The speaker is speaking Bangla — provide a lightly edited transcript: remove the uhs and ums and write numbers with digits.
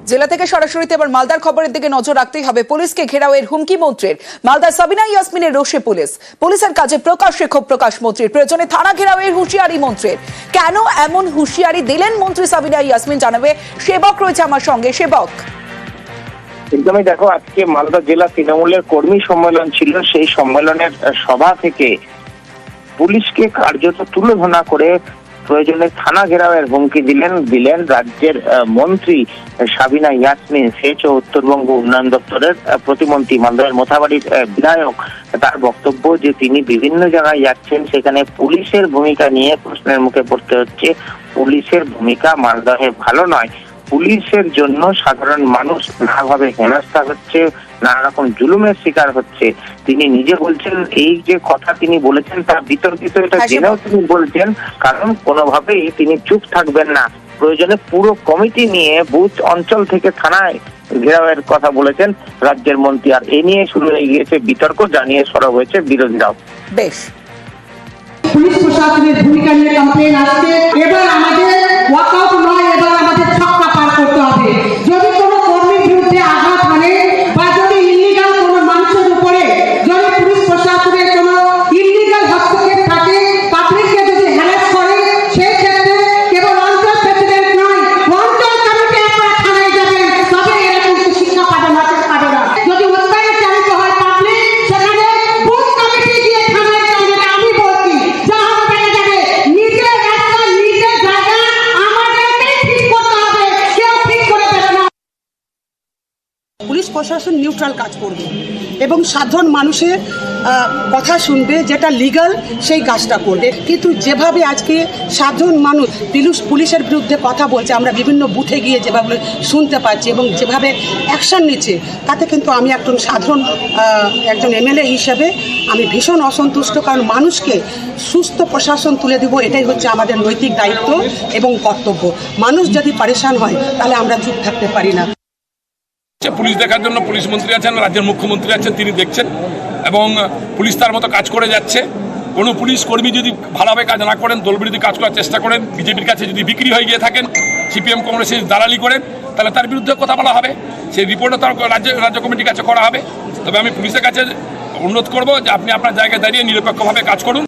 জেলা থেকে সরাসরি এবার মালদার খবরের দিকে নজর রাখতেই হবে। পুলিশকে ঘেরাওয়ের হুমকি মন্ত্রীর। মালদার সাবিনা ইয়াসমিনের রোষে পুলিশের কাছে প্রকাশ্যে ক্ষোভ প্রকাশ মন্ত্রীর। প্রয়োজনে থানা ঘেরাওয়ের হুঁশিয়ারি মন্ত্রীর। কেন এমন হুঁশিয়ারি দিলেন মন্ত্রী সাবিনা ইয়াসমিন জানাবে সেবক রয়েছে আমার সঙ্গে। সেবক, একদমই দেখো, আজকে মালদা জেলা তৃণমূলের কর্মী সম্মেলন ছিল। সেই সম্মেলনের সভা থেকে পুলিশকে কার্যত তুলোধনা করে প্রয়োজনে থানা ঘেরাওয়ের হুমকি দিলেন রাজ্যের মন্ত্রী সাবিনা ইয়াসমিন। সেচ ও উত্তরবঙ্গ উন্নয়ন দপ্তরের প্রতিমন্ত্রী, মালদার মোথাবাড়ির বিধায়ক। তার বক্তব্য যে তিনি বিভিন্ন জায়গায় যাচ্ছেন, সেখানে পুলিশের ভূমিকা নিয়ে প্রশ্নের মুখে পড়তে হচ্ছে। পুলিশের ভূমিকা মালদায় ভালো নয়। পুলিশের জন্য সাধারণ মানুষ নানাভাবে হেনস্থা হচ্ছে, নানা রকম জুলুমের শিকার হচ্ছে। তিনি নিজে বলছেন, এই যে কথা তিনি বলেছেন তা বিতর্কিত, এটা জেনেও তিনি বলছেন, কারণ কোনোভাবেই তিনি চুপ থাকবেন না। প্রয়োজনে পুরো কমিটি নিয়ে বুথ অঞ্চল থেকে থানায় ঘেরাওয়ের কথা বলেছেন রাজ্যের মন্ত্রী। আর এ নিয়ে শুরু হয়ে গিয়েছে বিতর্ক, জানিয়ে সরব হয়েছে বিরোধীরাও। বেশ, পুলিশ প্রশাসনের ভূমিকা নিয়ে কমপ্লেন আসছে। এবার আমাদের ওয়াকআউট নয়, এবার আমাদের ছক্কা পার করতে হবে। যদি কোনো কর্মীর বিরুদ্ধে আঘাত মানে বা যদি ইলিগাল কোনো মানুষের উপরে যদি পুলিশ প্রশাসনের কোনো ইলিগাল হস্তক্ষেপ থাকে, পাবলিককে যদি হ্যারাস করে, সেই ক্ষেত্রে কেবল অঞ্চল প্রেসিডেন্ট নয়, অঞ্চল কমিটি আপনারা থানায় যাবেন, তবে এরা কিন্তু শিক্ষা পাবে না। যদি উৎসাহে চালিত হয় পাবলিক, সেখানে বুথ কমিটি গিয়ে থানায় যাবে। আমি বলছি পুলিশ প্রশাসন নিউট্রাল কাজ করবে এবং সাধারণ মানুষের কথা শুনবে, যেটা লিগ্যাল সেই কাজটা করবে। কিন্তু যেভাবে আজকে সাধারণ মানুষ পুলিশের বিরুদ্ধে কথা বলছে, আমরা বিভিন্ন বুথে গিয়ে যেভাবে শুনতে পাচ্ছি এবং যেভাবে অ্যাকশন নিচ্ছে, তাতে কিন্তু আমি একজন এমএলএ হিসেবে আমি ভীষণ অসন্তুষ্ট। কারণ মানুষকে সুস্থ প্রশাসন তুলে দেব, এটাই হচ্ছে আমাদের নৈতিক দায়িত্ব এবং কর্তব্য। মানুষ যদি পরেশান হয়, তাহলে আমরা চুপ থাকতে পারি না। পুলিশ দেখার জন্য পুলিশ মন্ত্রী আছেন, রাজ্যের মুখ্যমন্ত্রী আছেন, তিনি দেখছেন এবং পুলিশ তার মতো কাজ করে যাচ্ছে। কোনো পুলিশ কর্মী যদি ভালোভাবে কাজ না করেন, দলবিরোধী কাজ করার চেষ্টা করেন, বিজেপির কাছে যদি বিক্রি হয়ে গিয়ে থাকেন, সিপিএম কংগ্রেসের দালালি করেন, তাহলে তার বিরুদ্ধে কথা বলা হবে। সেই রিপোর্টও তার রাজ্য কমিটির কাছে করা হবে। তবে আমি পুলিশের কাছে অনুরোধ করব যে আপনি আপনার জায়গায় দাঁড়িয়ে নিরপেক্ষভাবে কাজ করুন।